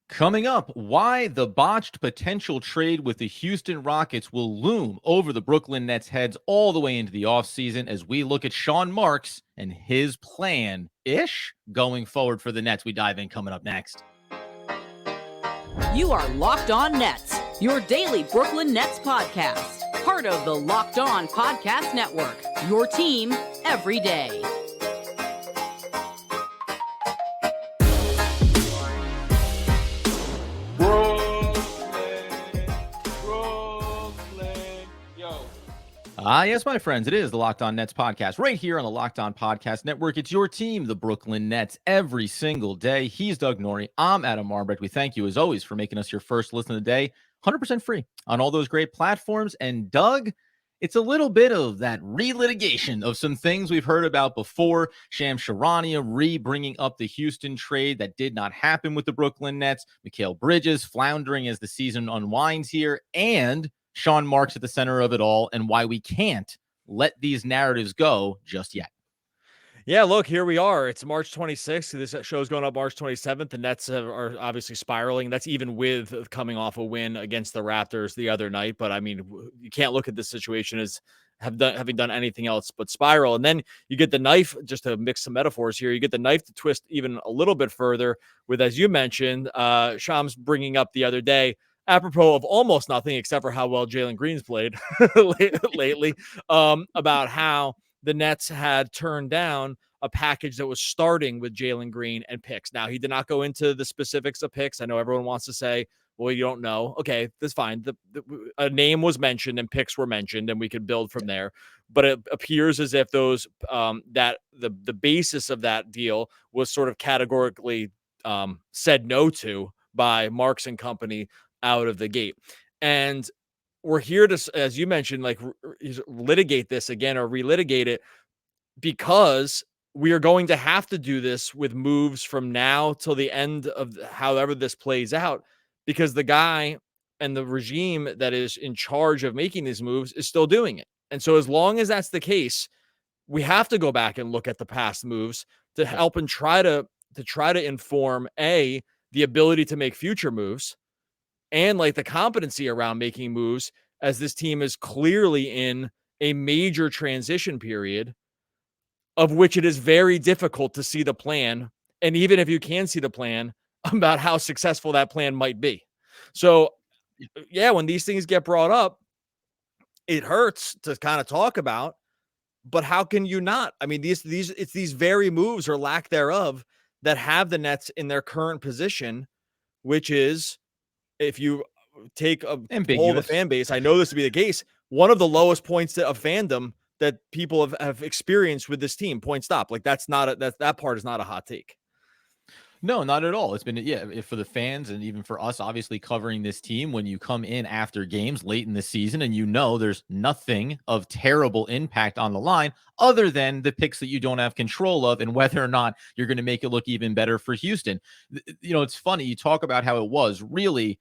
Coming up, why the botched potential trade with the Houston Rockets will loom over the Brooklyn Nets' heads all the way into the offseason as we look at Sean Marks and his plan-ish going forward for the Nets. We dive in coming up next. You are Locked On Nets, your daily Brooklyn Nets podcast. Part of the Locked On Podcast Network, your team every day. Yes, my friends, it is the Locked On Nets podcast right here on the Locked On Podcast Network. It's your team, the Brooklyn Nets, every single day. He's Doug Norrie. I'm Adam Marbrecht. We thank you, as always, for making us your first listen of the day. 100% free on all those great platforms. And Doug, it's a little bit of that relitigation of some things we've heard about before. Shams Charania bringing up the Houston trade that did not happen with the Brooklyn Nets. Mikal Bridges floundering as the season unwinds here. And Sean Marks at the center of it all, and why we can't let these narratives go just yet. Yeah, look, here we are. It's March 26th. This show's going up March 27th. The Nets are obviously spiraling. That's even with coming off a win against the Raptors the other night. But, I mean, you can't look at this situation as having done anything else but spiral. And then you get the knife, just to mix some metaphors here, you get the knife to twist even a little bit further with, as you mentioned, Shams bringing up the other day, apropos of almost nothing except for how well Jalen Green's played lately, about how the Nets had turned down a package that was starting with Jalen Green and picks. Now, he did not go into the specifics of picks. I know everyone wants to say, well, you don't know. Okay, that's fine. A name was mentioned and picks were mentioned, and we could build from there. But it appears as if those that the basis of that deal was sort of categorically said no to by Marks and company out of the gate. And we're here to, as you mentioned, like litigate this again or relitigate it, because we are going to have to do this with moves from now till the end of however this plays out, because the guy and the regime that is in charge of making these moves is still doing it. And so as long as that's the case, we have to go back and look at the past moves to help and try to inform the ability to make future moves, and like the competency around making moves, as this team is clearly in a major transition period of which it is very difficult to see the plan. And even if you can see the plan, about how successful that plan might be. So yeah, when these things get brought up, it hurts to kind of talk about, but how can you not? I mean, it's these very moves or lack thereof that have the Nets in their current position, which is, if you take a poll of the fan base, I know this to be the case, one of the lowest points of fandom that people have experienced with this team, point stop. Like that part is not a hot take. No, not at all. It's been, for the fans and even for us, obviously covering this team, when you come in after games late in the season and there's nothing of terrible impact on the line other than the picks that you don't have control of and whether or not you're going to make it look even better for Houston. It's funny. You talk about how it was really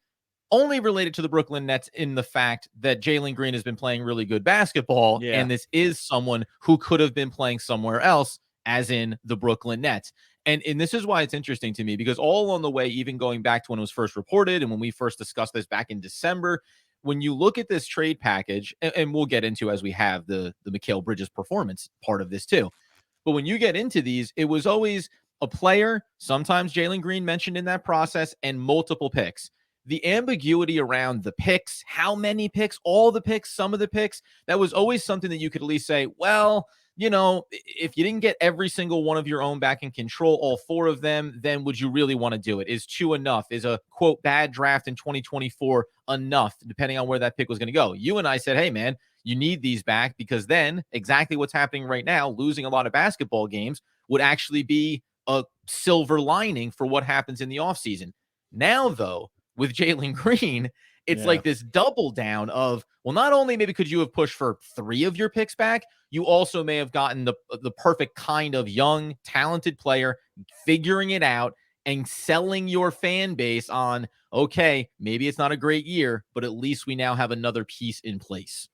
only related to the Brooklyn Nets in the fact that Jalen Green has been playing really good basketball, and this is someone who could have been playing somewhere else, as in the Brooklyn Nets. And this is why it's interesting to me, because all along the way, even going back to when it was first reported and when we first discussed this back in December, when you look at this trade package, and we'll get into as we have the Mikal Bridges performance part of this too, but when you get into these, it was always a player, sometimes Jalen Green mentioned in that process, and multiple picks. The ambiguity around the picks, how many picks, all the picks, some of the picks, that was always something that you could at least say, well, if you didn't get every single one of your own back in control, all four of them, then would you really want to do it? Is two enough? Is a, quote, bad draft in 2024 enough, depending on where that pick was going to go? You and I said, hey, man, you need these back, because then exactly what's happening right now, losing a lot of basketball games, would actually be a silver lining for what happens in the offseason. Now, though, with Jalen Green, it's like this double down of, well, not only maybe could you have pushed for 3 of your picks back, you also may have gotten the perfect kind of young, talented player, figuring it out and selling your fan base on, okay, maybe it's not a great year, but at least we now have another piece in place.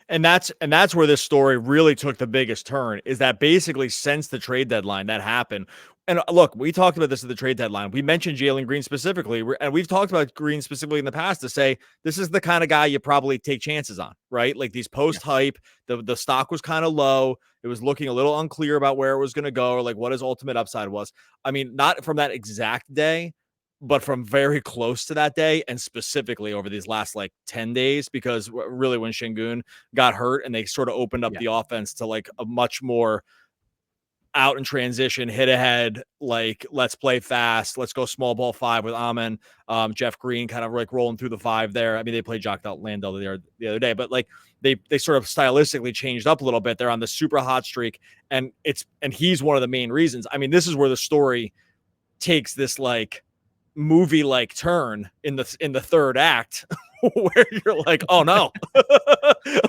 And that's where this story really took the biggest turn, is that basically since the trade deadline that happened, And look, we talked about this at the trade deadline. We mentioned Jalen Green specifically, and we've talked about Green specifically in the past to say this is the kind of guy you probably take chances on, right? Like these post hype, the stock was kind of low. It was looking a little unclear about where it was going to go or like what his ultimate upside was. I mean, not from that exact day, but from very close to that day, and specifically over these last like 10 days, because really when Şengün got hurt and they sort of opened up the offense to like a much more out in transition, hit ahead, like let's play fast, let's go small ball 5 with Amen, Jeff Green kind of like rolling through the 5 there. I mean, they played Jock Landell the other day, but like they sort of stylistically changed up a little bit. They're on the super hot streak, and he's one of the main reasons. I mean, this is where the story takes this like movie like turn in the third act where you're like, oh no,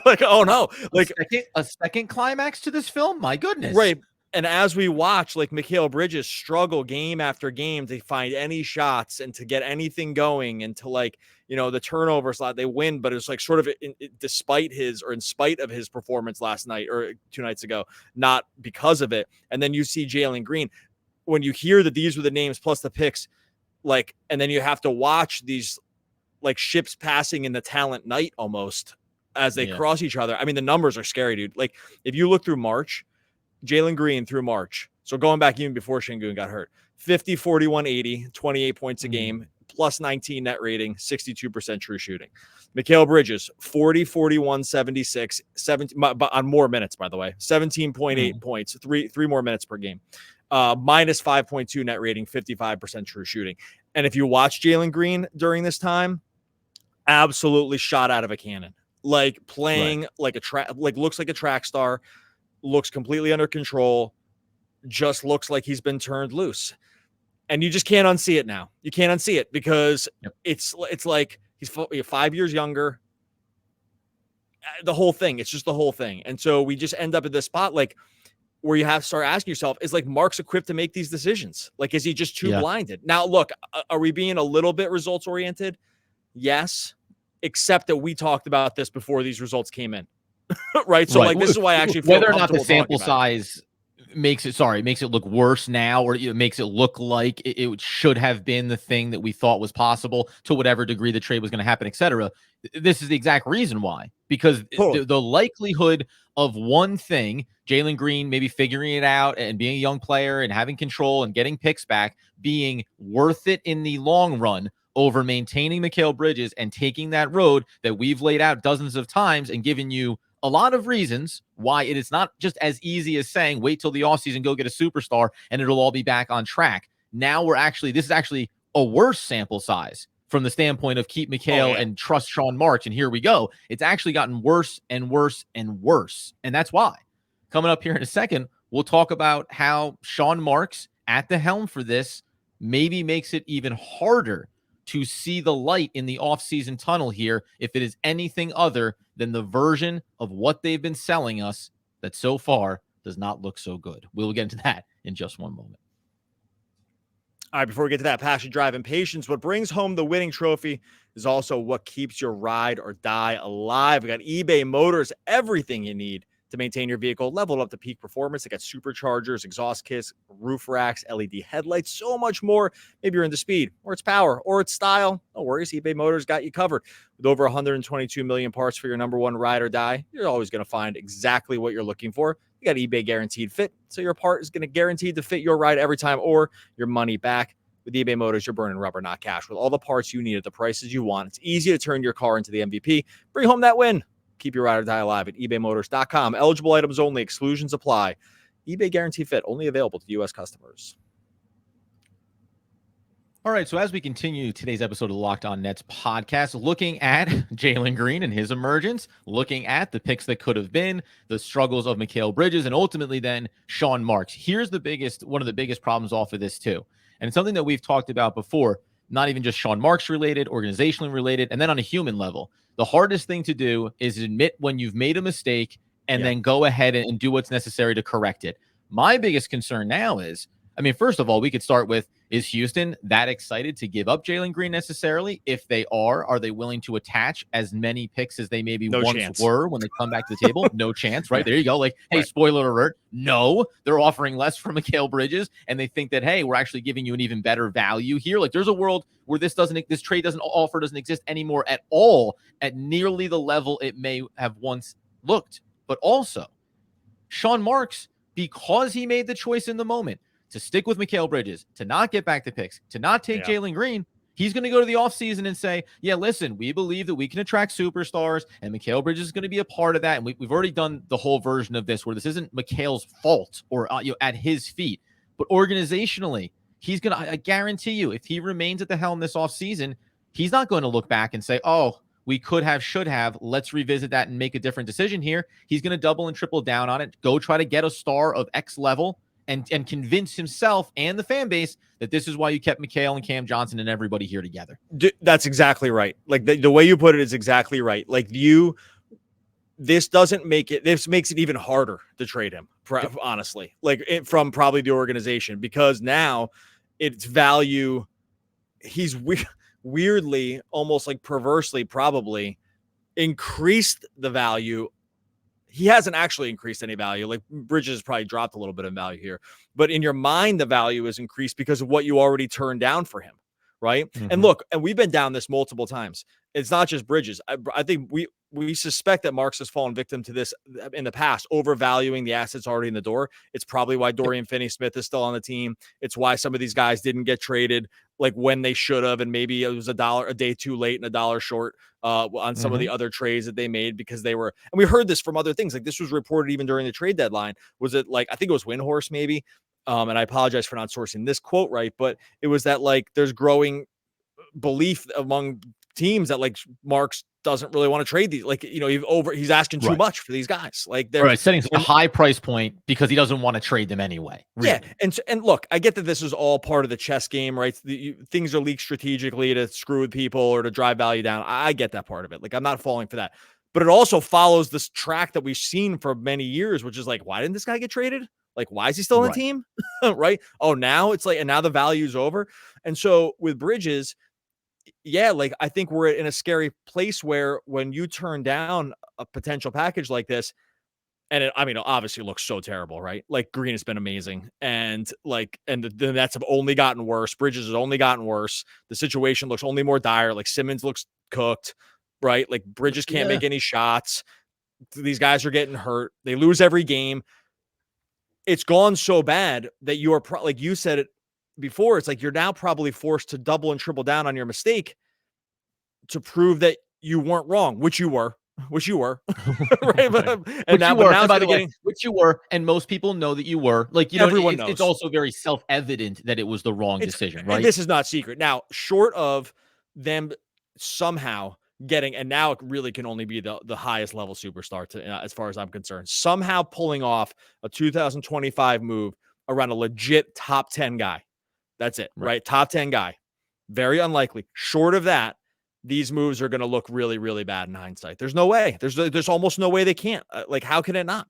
like oh no, like a second climax to this film. My goodness, right. And as we watch, like Mikal Bridges struggle game after game to find any shots and to get anything going, and to like, you know, the turnovers, they win, but it's like sort of in spite of his performance last night or 2 nights ago, not because of it. And then you see Jalen Green, when you hear that these were the names plus the picks, like, and then you have to watch these like ships passing in the talent night almost as they cross each other. I mean, the numbers are scary, dude. Like if you look through March, Jalen Green through March, so going back even before Şengün got hurt, 50, 41, 80, 28 points a game, plus 19 net rating, 62% true shooting. Mikal Bridges, 40, 41, 76, 17, but on more minutes, by the way, 17.8 points, three more minutes per game, minus 5.2 net rating, 55% true shooting. And if you watch Jalen Green during this time, absolutely shot out of a cannon, like playing like looks like a track star, looks completely under control, just looks like he's been turned loose. And you just can't unsee it now. You can't unsee it because it's like he's 5 years younger. The whole thing, it's just the whole thing. And so we just end up at this spot like where you have to start asking yourself, is like Mark's equipped to make these decisions? Like, is he just too blinded? Now, look, are we being a little bit results oriented? Yes, except that we talked about this before these results came in. Right. So like, this is why I actually feel whether or not the sample size makes it look worse now, or it makes it look like it should have been the thing that we thought was possible to whatever degree the trade was going to happen, etc. This is the exact reason why, because the likelihood of one thing, Jalen Green maybe figuring it out and being a young player and having control and getting picks back, being worth it in the long run over maintaining Mikal Bridges and taking that road that we've laid out dozens of times and given you a lot of reasons why it is not just as easy as saying, wait till the offseason, go get a superstar, and it'll all be back on track. Now this is actually a worse sample size from the standpoint of keep Mikal and trust Sean Marks, and here we go. It's actually gotten worse and worse and worse, and that's why. Coming up here in a second, we'll talk about how Sean Marks at the helm for this maybe makes it even harder to see the light in the offseason tunnel here if it is anything other than the version of what they've been selling us that so far does not look so good. We'll get into that in just one moment. All right, before we get to that, passion, drive, and patience, what brings home the winning trophy is also what keeps your ride or die alive. We got eBay Motors, everything you need to maintain your vehicle leveled up to peak performance. They got superchargers, exhaust kits, roof racks, LED headlights, so much more. Maybe you're into speed or it's power or it's style. No worries, eBay Motors got you covered. With over 122 million parts for your number one ride or die, you're always going to find exactly what you're looking for. You got eBay Guaranteed Fit, so your part is going to guaranteed to fit your ride every time or your money back. With eBay Motors, you're burning rubber, not cash. With all the parts you need at the prices you want, it's easy to turn your car into the MVP. Bring home that win. Keep your ride or die alive at ebaymotors.com. Eligible items only. Exclusions apply. eBay Guarantee Fit. Only available to U.S. customers. All right, so as we continue today's episode of the Locked On Nets podcast, looking at Jalen Green and his emergence, looking at the picks that could have been, the struggles of Mikal Bridges, and ultimately then Sean Marks. Here's one of the biggest problems off of this too. And it's something that we've talked about before, not even just Sean Marks related, organizationally related, and then on a human level. The hardest thing to do is admit when you've made a mistake and then go ahead and do what's necessary to correct it. My biggest concern now is, I mean, first of all, we could start with, is Houston that excited to give up Jalen Green necessarily? If they are they willing to attach as many picks as they maybe once were when they come back to the table? No chance, right? There you go. Like, hey, spoiler alert. No, they're offering less for Mikal Bridges, and they think that, hey, we're actually giving you an even better value here. Like, there's a world where this trade doesn't exist anymore at all at nearly the level it may have once looked. But also, Sean Marks, because he made the choice in the moment to stick with Mikal Bridges, to not get back the picks, to not take Jalen Green, he's going to go to the offseason and say, yeah, listen, we believe that we can attract superstars, and Mikal Bridges is going to be a part of that. And we've already done the whole version of this where this isn't Mikal's fault or at his feet, but organizationally, he's going to, I guarantee you, if he remains at the helm this offseason, he's not going to look back and say, oh, we could have, should have, let's revisit that and make a different decision here. He's going to double and triple down on it, go try to get a star of X level and convince himself and the fan base that this is why you kept Mikal and Cam Johnson and everybody here together. That's exactly right. Like the way you put it is exactly right. Like this makes it even harder to trade him, honestly, from probably the organization, because now its value, he's weirdly, almost like perversely, probably increased the value. He hasn't actually increased any value. Like Bridges has probably dropped a little bit of value here, but in your mind, the value is increased because of what you already turned down for him. Right. Mm-hmm. And look, and we've been down this multiple times. It's not just Bridges. I think we suspect that Marks has fallen victim to this in the past, overvaluing the assets already in the door. It's probably why Dorian Finney-Smith is still on the team. It's why some of these guys didn't get traded like when they should have, and maybe it was a day too late and a dollar short on some of the other trades that they made, because they were, and we heard this from other things. Like this was reported even during the trade deadline. Was it like, I think it was Windhorse maybe. And I apologize for not sourcing this quote right, but it was that like there's growing belief among teams that like Marks doesn't really want to trade these. Like, he's asking too much for these guys. Like they're setting a high price point because he doesn't want to trade them anyway. Really. Yeah. And look, I get that this is all part of the chess game, right? Things are leaked strategically to screw with people or to drive value down. I get that part of it. Like I'm not falling for that, but it also follows this track that we've seen for many years, which is like, why didn't this guy get traded? Like, why is he still on the team? Right. Oh, now it's like, and now the value's over. And so with Bridges, yeah, like I think we're in a scary place where when you turn down a potential package like this, and it obviously looks so terrible, right? Like Green has been amazing, and the Nets have only gotten worse. Bridges has only gotten worse. The situation looks only more dire. Like Simmons looks cooked, right? Like Bridges can't make any shots. These guys are getting hurt. They lose every game. It's gone so bad that you are like you said it before, it's like you're now probably forced to double and triple down on your mistake to prove that you weren't wrong, which you were, right? Which you were, and most people know that you were. Like, everyone knows. It's also very self-evident that it was the wrong decision, right? And this is not secret. Now, short of them somehow getting, and now it really can only be the highest level superstar to, as far as I'm concerned, somehow pulling off a 2025 move around a legit top 10 guy. That's it, right? Top 10 guy. Very unlikely. Short of that, these moves are going to look really, really bad in hindsight. There's no way. There's almost no way they can't. Like, how can it not?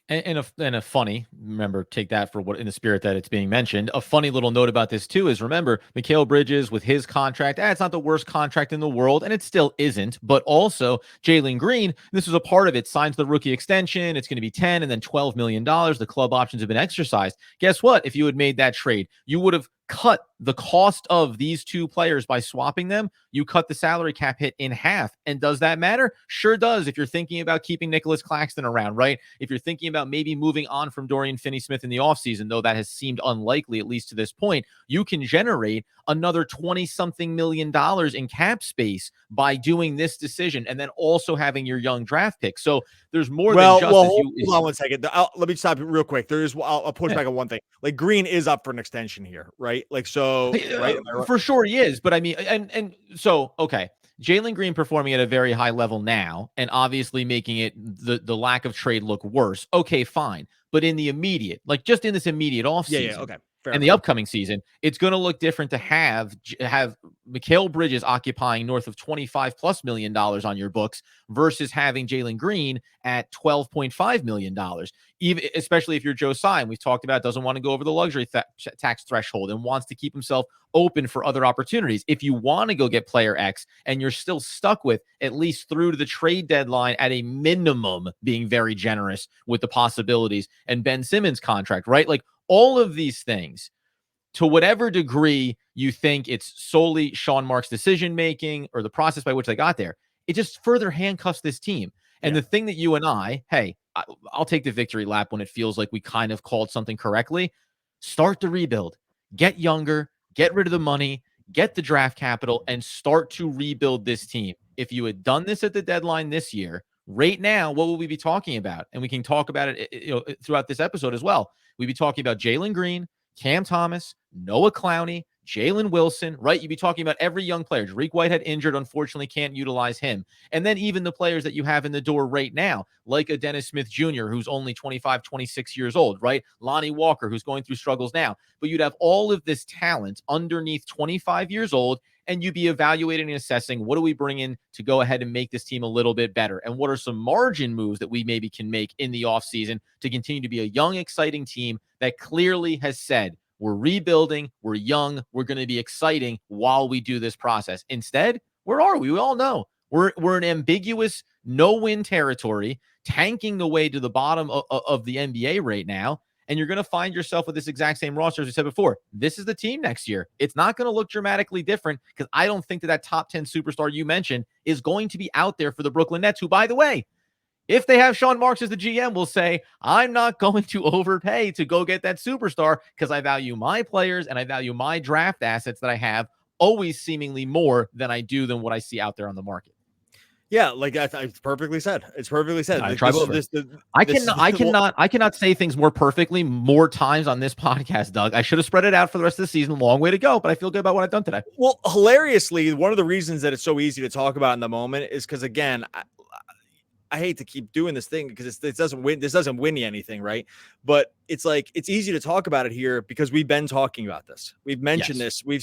And a funny, remember, take that for what, in the spirit that it's being mentioned. A funny little note about this too is, remember, Mikal Bridges with his contract, it's not the worst contract in the world, and it still isn't. But also Jalen Green, this was a part of it, signs the rookie extension. It's going to be $10 and then $12 million. The club options have been exercised. Guess what? If you had made that trade, you would have cut the cost of these two players by swapping them. You cut the salary cap hit in half. And does that matter? Sure does. If you're thinking about keeping Nicholas Claxton around, right? If you're thinking about maybe moving on from Dorian Finney-Smith in the offseason, though that has seemed unlikely, at least to this point, you can generate another $20-something million in cap space by doing this decision and then also having your young draft pick. So there's more than just hold on one second. Let me stop you real quick. I'll push back on one thing. Like Green is up for an extension here, right? Like, so right? For sure he is, but I mean, and so, okay. Jalen Green performing at a very high level now and obviously making it the lack of trade look worse. Okay, fine. But in the immediate, like just in this immediate offseason, okay. And the upcoming season, it's going to look different to have Mikal Bridges occupying north of $25+ million on your books versus having Jalen Green at $12.5 million. Even especially if you're Joe Tsai, and we've talked about, doesn't want to go over the luxury tax threshold and wants to keep himself open for other opportunities. If you want to go get player X and you're still stuck with at least through to the trade deadline at a minimum being very generous with the possibilities and Ben Simmons contract, right? Like all of these things, to whatever degree you think it's solely Sean Marks' decision-making or the process by which they got there, it just further handcuffs this team. And the thing that you and I'll take the victory lap when it feels like we kind of called something correctly. Start the rebuild. Get younger, get rid of the money, get the draft capital, and start to rebuild this team. If you had done this at the deadline this year, right now, what will we be talking about? And we can talk about it throughout this episode as well. We'd be talking about Jalen Green, Cam Thomas, Noah Clowney, Jalen Wilson, right? You'd be talking about every young player. Jariq Whitehead injured, unfortunately can't utilize him. And then even the players that you have in the door right now, like a Dennis Smith Jr., who's only 25, 26 years old, right? Lonnie Walker, who's going through struggles now. But you'd have all of this talent underneath 25 years old, and you'd be evaluating and assessing, what do we bring in to go ahead and make this team a little bit better? And what are some margin moves that we maybe can make in the offseason to continue to be a young, exciting team that clearly has said, we're rebuilding, we're young, we're going to be exciting while we do this process. Instead, where are we? We all know we're in ambiguous no-win territory, tanking the way to the bottom of the NBA right now. And you're going to find yourself with this exact same roster, as we said before. This is the team next year. It's not going to look dramatically different because I don't think that top 10 superstar you mentioned is going to be out there for the Brooklyn Nets, who, by the way, if they have Sean Marks as the GM, will say, I'm not going to overpay to go get that superstar because I value my players and I value my draft assets that I have always seemingly more than I do than what I see out there on the market. Yeah, like it's perfectly said. It's perfectly said. I cannot say things more perfectly more times on this podcast, Doug. I should have spread it out for the rest of the season. Long way to go, but I feel good about what I've done today. Well, hilariously, one of the reasons that it's so easy to talk about in the moment is because, again, I hate to keep doing this thing because it doesn't win. This doesn't win you anything, right? But it's like it's easy to talk about it here because we've been talking about this. We've mentioned this. We've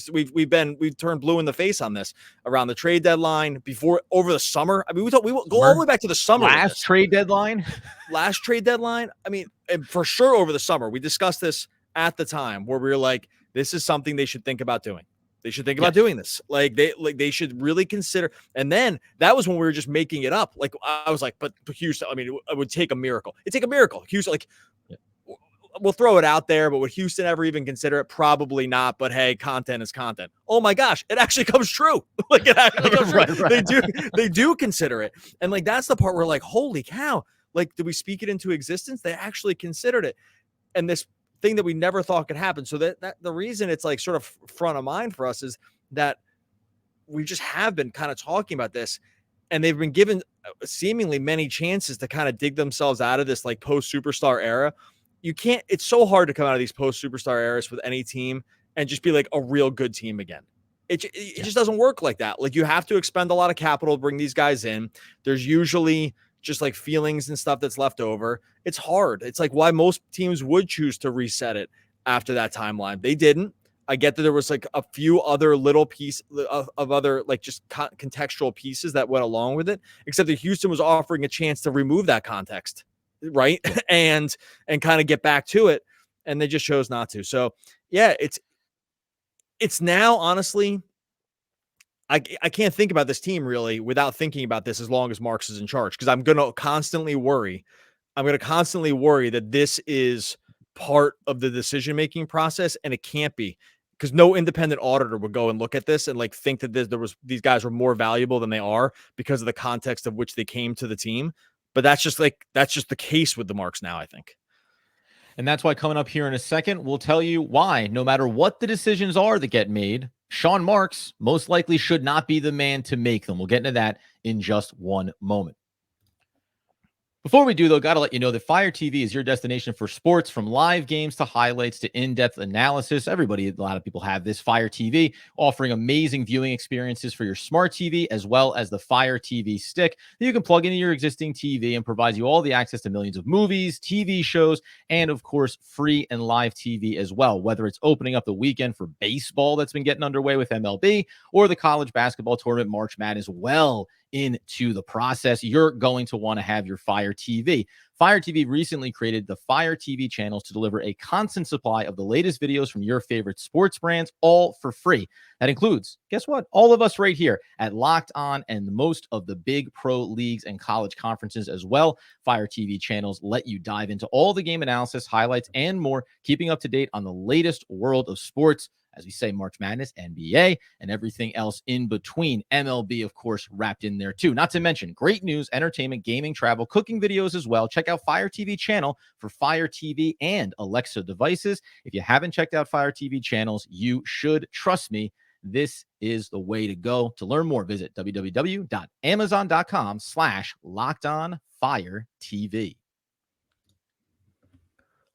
turned blue in the face on this around the trade deadline over the summer. I mean, we go all the way back to the summer. Last trade deadline. I mean, for sure over the summer. We discussed this at the time where we were like, this is something they should think about doing. They should think about doing this. They should really consider. And then that was when we were just making it up. Like I was like, but Houston, I mean, it would take a miracle. It'd take a miracle. Houston, we'll throw it out there, but would Houston ever even consider it? Probably not. But hey, content is content. Oh my gosh, it actually comes true. It actually comes true. Right. They do consider it. And that's the part where holy cow, did we speak it into existence? They actually considered it. And this thing that we never thought could happen. So that the reason it's sort of front of mind for us is that we just have been kind of talking about this, and they've been given seemingly many chances to kind of dig themselves out of this post superstar era. It's so hard to come out of these post superstar eras with any team and just be a real good team again. It just doesn't work like that. You have to expend a lot of capital to bring these guys in. There's usually just feelings and stuff that's left over. It's hard. It's why most teams would choose to reset it after that timeline. They didn't. I get that there was a few other little piece of other just contextual pieces that went along with it, except that Houston was offering a chance to remove that context, right? and kind of get back to it. And they just chose not to. So yeah, it's now honestly, I can't think about this team really without thinking about this as long as Marks is in charge, because I'm going to constantly worry that this is part of the decision-making process, and it can't be, because no independent auditor would go and look at this and think that these guys were more valuable than they are because of the context of which they came to the team. But that's just the case with the Marks now, I think. And that's why coming up here in a second, we'll tell you why, no matter what the decisions are that get made, Sean Marks most likely should not be the man to make them. We'll get into that in just one moment. Before we do, though, got to let you know that Fire TV is your destination for sports, from live games to highlights to in-depth analysis. A lot of people have this Fire TV, offering amazing viewing experiences for your smart TV, as well as the Fire TV stick that you can plug into your existing TV and provides you all the access to millions of movies, TV shows, and of course, free and live TV as well. Whether it's opening up the weekend for baseball that's been getting underway with MLB, or the college basketball tournament, March Madness, well into the process, you're going to want to have your Fire TV. Fire TV recently created the Fire TV channels to deliver a constant supply of the latest videos from your favorite sports brands, all for free. That includes, guess what? All of us right here at Locked On and most of the big pro leagues and college conferences as well. Fire TV channels let you dive into all the game analysis, highlights, and more, keeping up to date on the latest world of sports. As we say, March Madness, NBA, and everything else in between. MLB, of course, wrapped in there too. Not to mention great news, entertainment, gaming, travel, cooking videos as well. Check out Fire TV channel for Fire TV and Alexa devices. If you haven't checked out Fire TV channels, you should. Trust me, this is the way to go. To learn more, visit www.amazon.com/LockedOnFireTV.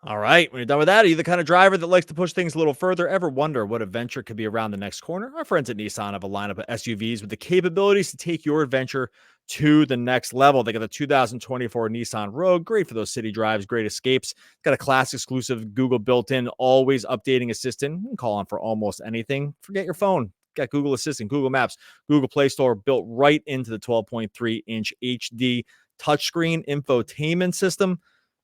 All right. When you're done with that, are you the kind of driver that likes to push things a little further? Ever wonder what adventure could be around the next corner? Our friends at Nissan have a lineup of SUVs with the capabilities to take your adventure to the next level. They got the 2024 Nissan Rogue, great for those city drives, great escapes. It's got a class exclusive Google built-in, always updating assistant. You can call on for almost anything. Forget your phone. Got Google Assistant, Google Maps, Google Play Store built right into the 12.3-inch HD touchscreen infotainment system.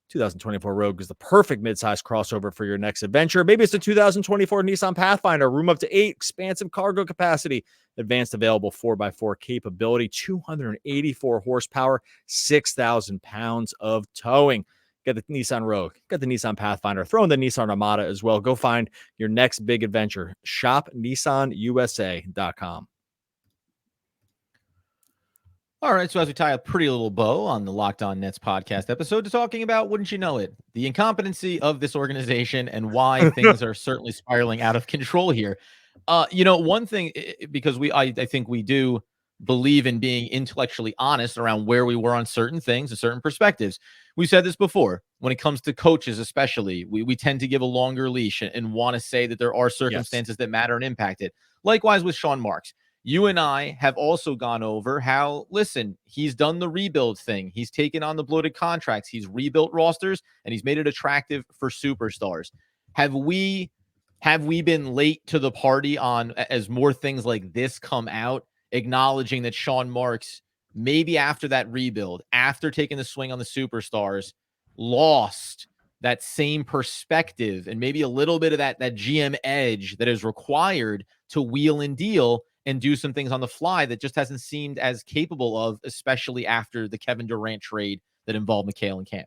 2024 Rogue is the perfect midsize crossover for your next adventure. Maybe it's the 2024 Nissan Pathfinder, room up to 8, expansive cargo capacity, advanced available 4x4 capability, 284 horsepower, 6,000 pounds of towing. Got the Nissan Rogue, got the Nissan Pathfinder, throw in the Nissan Armada as well. Go find your next big adventure. Shop NissanUSA.com. All right, so as we tie a pretty little bow on the Locked On Nets podcast episode, to talking about, wouldn't you know it, the incompetency of this organization and why things are certainly spiraling out of control here. One thing, because I think we do believe in being intellectually honest around where we were on certain things and certain perspectives. We said this before, when it comes to coaches especially, we tend to give a longer leash and want to say that there are circumstances that matter and impact it. Likewise with Sean Marks. You and I have also gone over how, listen, he's done the rebuild thing. He's taken on the bloated contracts. He's rebuilt rosters, and he's made it attractive for superstars. Have we been late to the party on, as more things like this come out, acknowledging that Sean Marks, maybe after that rebuild, after taking the swing on the superstars, lost that same perspective and maybe a little bit of that GM edge that is required to wheel and deal and do some things on the fly that just hasn't seemed as capable of, especially after the Kevin Durant trade that involved Mikal and Cam?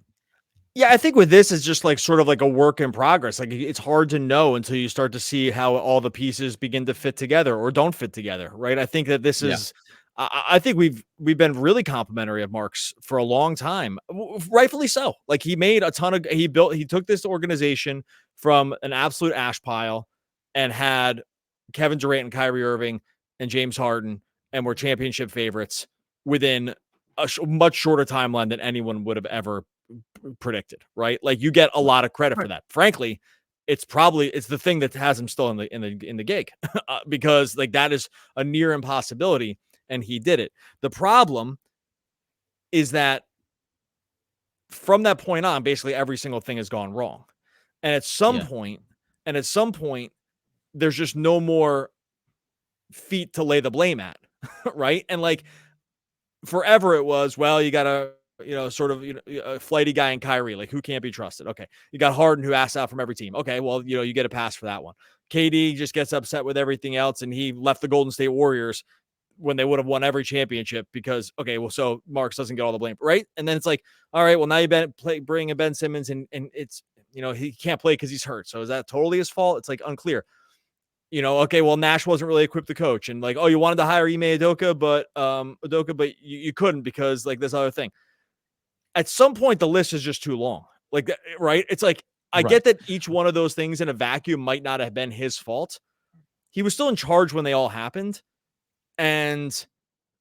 Yeah, I think with this is just like sort of like a work in progress. Like it's hard to know until you start to see how all the pieces begin to fit together or don't fit together, right? I think that this is I think we've been really complimentary of Marks for a long time, rightfully so. Like he made a ton of he took this organization from an absolute ash pile and had Kevin Durant and Kyrie Irving and James Harden and were championship favorites within a much shorter timeline than anyone would have ever predicted, right? Like you get a lot of credit for that. Frankly, it's the thing that has him still in the gig because like that is a near impossibility, and he did it. The problem is that from that point on, basically every single thing has gone wrong, and at some point, there's just no more feet to lay the blame at, right? And like forever it was, well, you got a flighty guy in Kyrie, like who can't be trusted. Okay. You got Harden who asks out from every team. Okay. Well, you get a pass for that one. KD just gets upset with everything else. And he left the Golden State Warriors when they would have won every championship because, okay, well, so Marks doesn't get all the blame, right? And then it's like, all right, well, now you bring in Ben Simmons and it's, he can't play because he's hurt. So is that totally his fault? It's like unclear. Okay, well, Nash wasn't really equipped to coach, and like, oh, you wanted to hire Ime Udoka, but you couldn't because like this other thing. At some point, the list is just too long, like, right? It's like I get that each one of those things in a vacuum might not have been his fault. He was still in charge when they all happened, and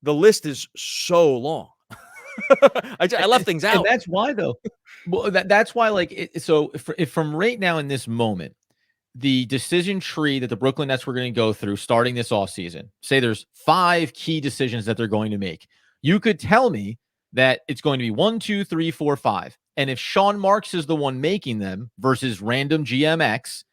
the list is so long. I left things out. And that's why though. Well, that's why like so if from right now in this moment, the decision tree that the Brooklyn Nets were going to go through starting this offseason, say there's 5 key decisions that they're going to make. You could tell me that it's going to be 1, 2, 3, 4, 5. And if Sean Marks is the one making them versus random GMX,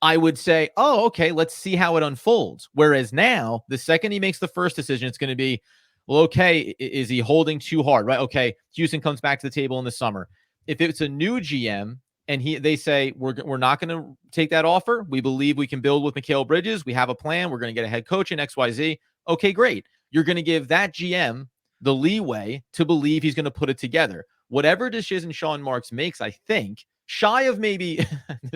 I would say, oh, okay, let's see how it unfolds. Whereas now, the second he makes the first decision, it's going to be, well, okay, is he holding too hard, right? Okay, Houston comes back to the table in the summer. If it's a new GM and they say, we're not going to take that offer, we believe we can build with Mikal Bridges, we have a plan, we're going to get a head coach in XYZ. Okay, great. You're going to give that GM the leeway to believe he's going to put it together. Whatever decision Sean Marks makes, I think, shy of maybe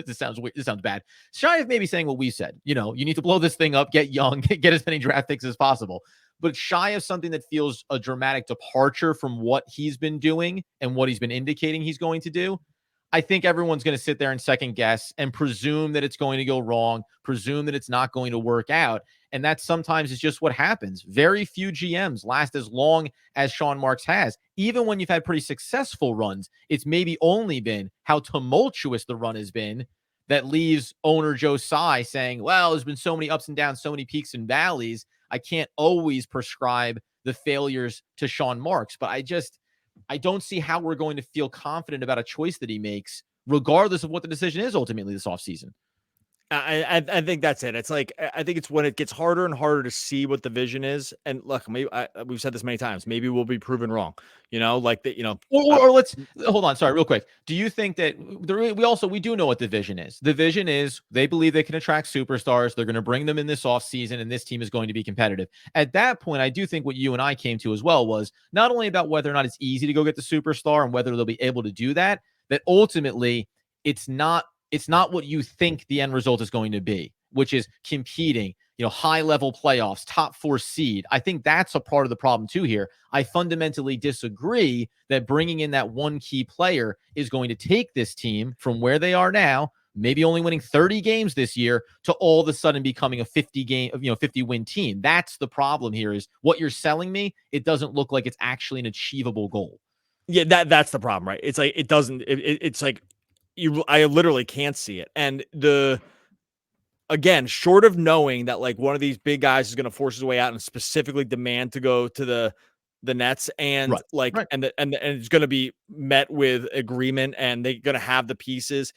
this sounds bad. Shy of maybe saying what we said. You know, you need to blow this thing up, get young, get as many draft picks as possible. But shy of something that feels a dramatic departure from what he's been doing and what he's been indicating he's going to do. I think everyone's going to sit there and second guess and presume that it's going to go wrong, presume that it's not going to work out. And that sometimes is just what happens. Very few GMs last as long as Sean Marks has. Even when you've had pretty successful runs, it's maybe only been how tumultuous the run has been that leaves owner Joe Tsai saying, well, there's been so many ups and downs, so many peaks and valleys. I can't always prescribe the failures to Sean Marks. But I don't see how we're going to feel confident about a choice that he makes, regardless of what the decision is ultimately this offseason. I think that's it. It's like, I think it's when it gets harder and harder to see what the vision is. And look, maybe we've said this many times, maybe we'll be proven wrong, like that, or let's hold on. Sorry, real quick. Do you think that we do know what the vision is? The vision is they believe they can attract superstars. They're going to bring them in this offseason, and this team is going to be competitive. At that point, I do think what you and I came to as well was not only about whether or not it's easy to go get the superstar and whether they'll be able to do that, that ultimately it's not what you think the end result is going to be, which is competing, high level playoffs, top 4 seed. I think that's a part of the problem too here. I fundamentally disagree that bringing in that one key player is going to take this team from where they are now, maybe only winning 30 games this year, to all of a sudden becoming a 50 win team. That's the problem here, is what you're selling me. It doesn't look like it's actually an achievable goal. Yeah, that's the problem, right? It's like, it doesn't, it's like, I literally can't see it. And again, short of knowing that like one of these big guys is going to force his way out and specifically demand to go to the Nets, and and it's going to be met with agreement, and they're going to have the pieces.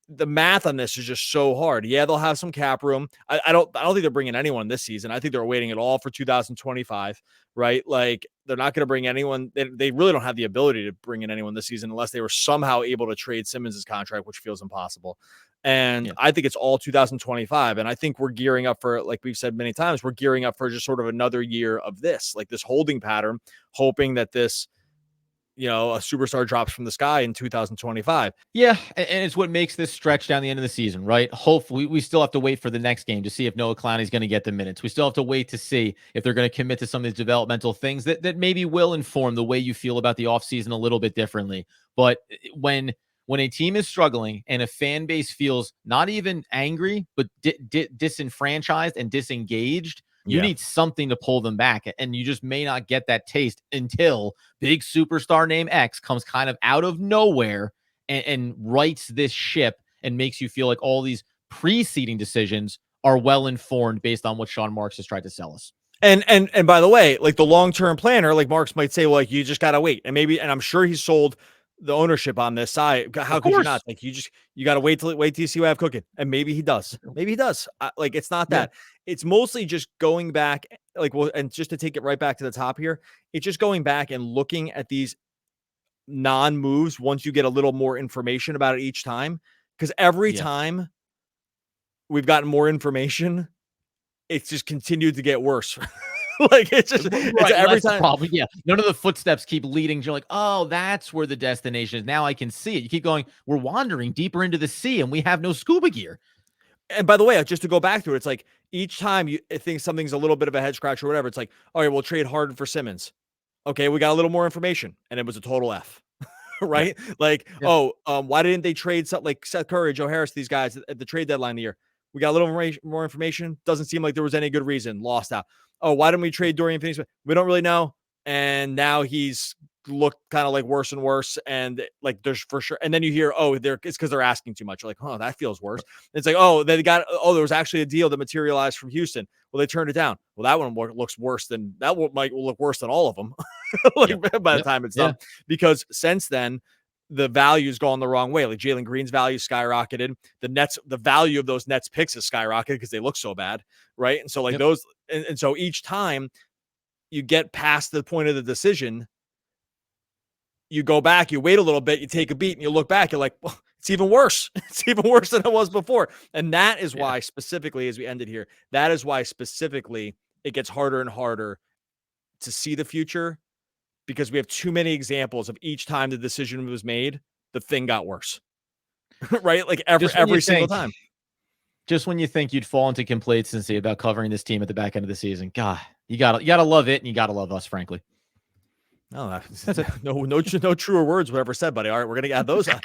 The math on this is just so hard. Yeah, they'll have some cap room. I don't think they're bringing anyone this season. I think they're waiting it all for 2025, right? Like, they're not going to bring anyone. They really don't have the ability to bring in anyone this season unless they were somehow able to trade Simmons' contract, which feels impossible. And I think it's all 2025. And I think we're gearing up for, like we've said many times, we're gearing up for just sort of another year of this, like this holding pattern, hoping that this, a superstar drops from the sky in 2025. Yeah, and it's what makes this stretch down the end of the season, right? Hopefully, we still have to wait for the next game to see if Noah Clowney's going to get the minutes. We still have to wait to see if they're going to commit to some of these developmental things that maybe will inform the way you feel about the offseason a little bit differently. But when a team is struggling and a fan base feels not even angry, but disenfranchised and disengaged, you need something to pull them back. And you just may not get that taste until big superstar name X comes kind of out of nowhere and rights this ship and makes you feel like all these preceding decisions are well informed based on what Sean Marks has tried to sell us. And by the way, like the long-term planner, like Marks might say, well, like, you just got to wait. And I'm sure he's sold the ownership on this side. How could you not? Like, you got to wait till you see what I have cooking. And maybe he does. Like, it's not that. It's mostly just going back, like, well, and just to take it right back to the top here, it's just going back and looking at these non-moves once you get a little more information about it each time. Because every time we've gotten more information, it's just continued to get worse. Like, it's just it's every time. Problem. Yeah, none of the footsteps keep leading. You're like, oh, that's where the destination is. Now I can see it. You keep going. We're wandering deeper into the sea, and we have no scuba gear. And by the way, just to go back to it, it's like each time you think something's a little bit of a head scratch or whatever, it's like, all right, we'll trade Harden for Simmons. Okay, we got a little more information, and it was a total F. Right? Like, why didn't they trade something like Seth Curry, Joe Harris, these guys at the trade deadline of the year? We got a little more information. Doesn't seem like there was any good reason. Lost out. Oh, why didn't we trade Dorian Finney-Smith? We don't really know. and now he's looked kind of like worse and worse, and like there's for sure, and then you hear, oh, it's because they're asking too much. You're like, oh, that feels worse. And it's like, oh, there was actually a deal that materialized from Houston. Well, they turned it down. Well, that one looks worse than that one might look worse than all of them by the time it's done, because since then the value's gone the wrong way. Like Jalen Green's value skyrocketed. The value of those Nets picks is skyrocketed because they look so bad, right? And so like those, and so each time you get past the point of the decision, you go back, you wait a little bit, you take a beat, and you look back, you're like, well, it's even worse. It's even worse than it was before. And that is why specifically, as we ended here, that is why specifically it gets harder and harder to see the future, because we have too many examples of each time the decision was made, the thing got worse. Right? Like every single time. Just when you think you'd fall into complacency about covering this team at the back end of the season, God, you gotta love it, and you gotta love us, frankly. No, no truer words were ever said, buddy. All right, we're gonna add those on.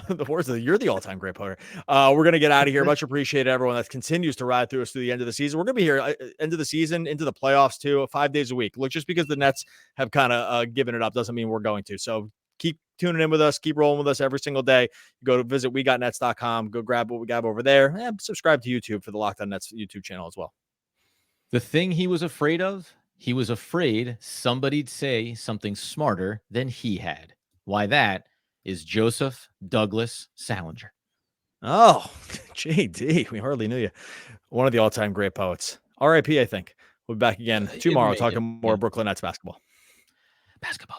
The words of you're the all-time great player. We're gonna get out of here. Much appreciated, everyone that continues to ride through us through the end of the season. We're gonna be here end of the season, into the playoffs too, 5 days a week. Look, just because the Nets have kind of given it up doesn't mean we're going to. So keep tuning in with us, keep rolling with us every single day. Go to visit wegotnets.com, go grab what we got over there, and subscribe to YouTube for the Locked On Nets YouTube channel as well. The thing he was afraid of. He was afraid somebody'd say something smarter than he had. Why that is Joseph Douglas Salinger. Oh, JD, we hardly knew you. One of the all-time great poets. RIP, I think. We'll be back again tomorrow talking more Brooklyn Nets basketball. Basketball.